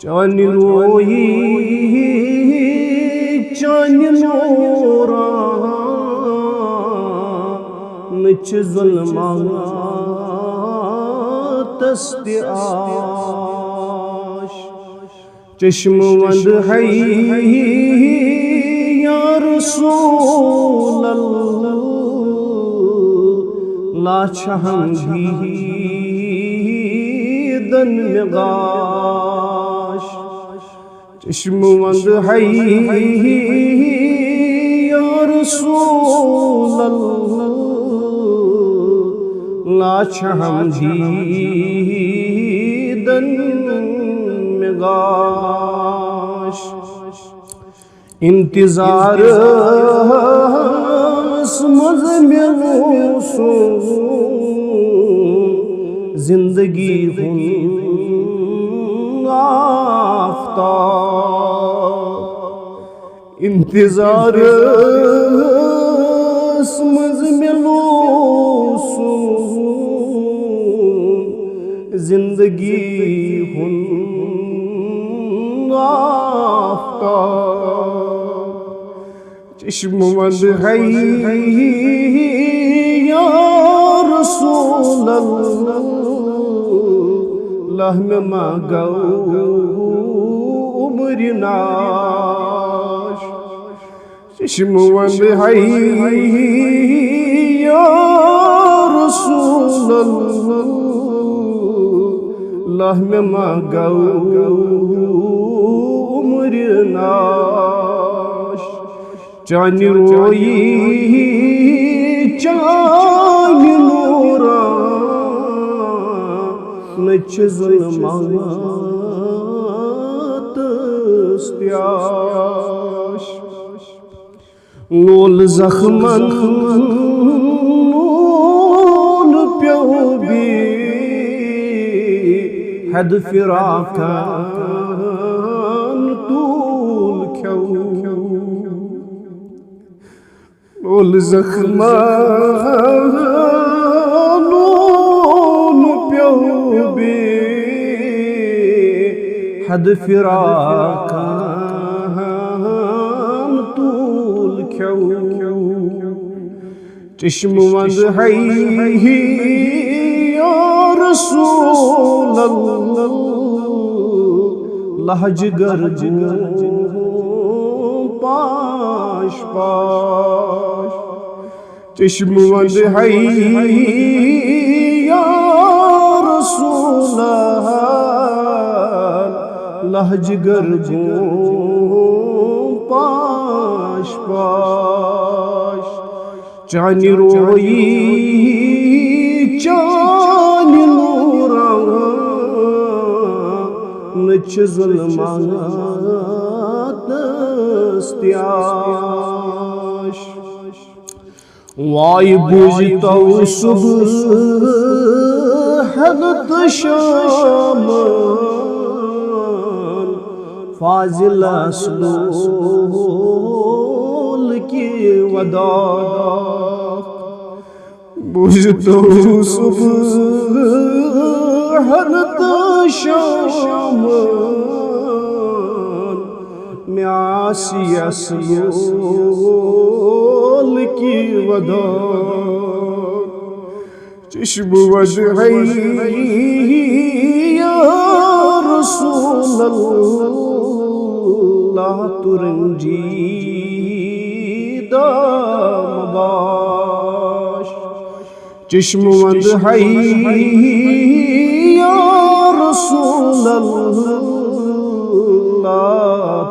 چانی روئی چانی نوران نچ ظلماتس تہِ آش چشم وند ہے یا رسول اللہ چھہم دیدن میں غاش چشم وند ہے یا رسول اللہ چھہم دیدن میں غاش انتظار اسمز ملو سو زندگی ہوں آفتاب انتظار اسمز ملو سو زندگی ہوں آفتاب چشم وند ہے یا رسول اللہ میں مگو عمر ناش چشم وند ہے یا رسول اللہ میں مگو عمر ناش چانی روئی چانی نوران نچ ظلماتس تہِ آش لول زخمن نون پیو بی حد فراقن طول کھو لول زخمن نون پیو بی حد فراقن طول کھو چشم وند ہے یا رسول اللہ جگر پاش پاش چشم وند ہے یا رسول اللہ جگر پاش پاش چانی روئی چانی نوران نچ ظلماتس تہِ آش وائی بوجھتو صبحن تہٕ شامن فاضل اسلول کی وداع بوجھتو صبحن تہٕ شامن میں آسی اسلول کی وداع چشم وند ہے یا رسول اللہ ترنجیدہ مباش چشم وند ہے یا رسول اللہ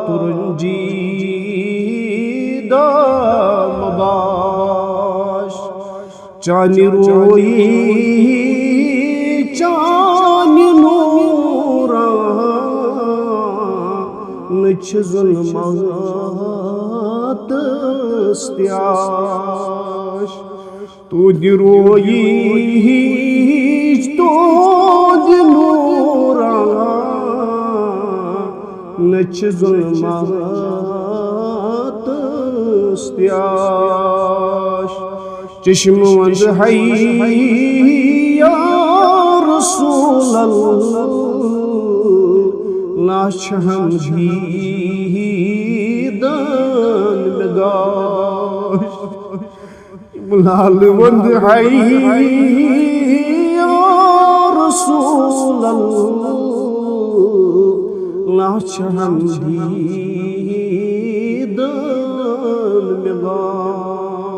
ترنجیدہ مباش چانی روئی چانی نوران نچ ظلماتس تہِ آش تُہنٛدِ روئی تُہنٛدِ نوران نچ ظلماتس تہِ آش چشم وند ہے یا رسول اللہ لاچھ ہم دیدن نگاش لال وند ہے یا رسول اللہ لاچھ ہم دیدن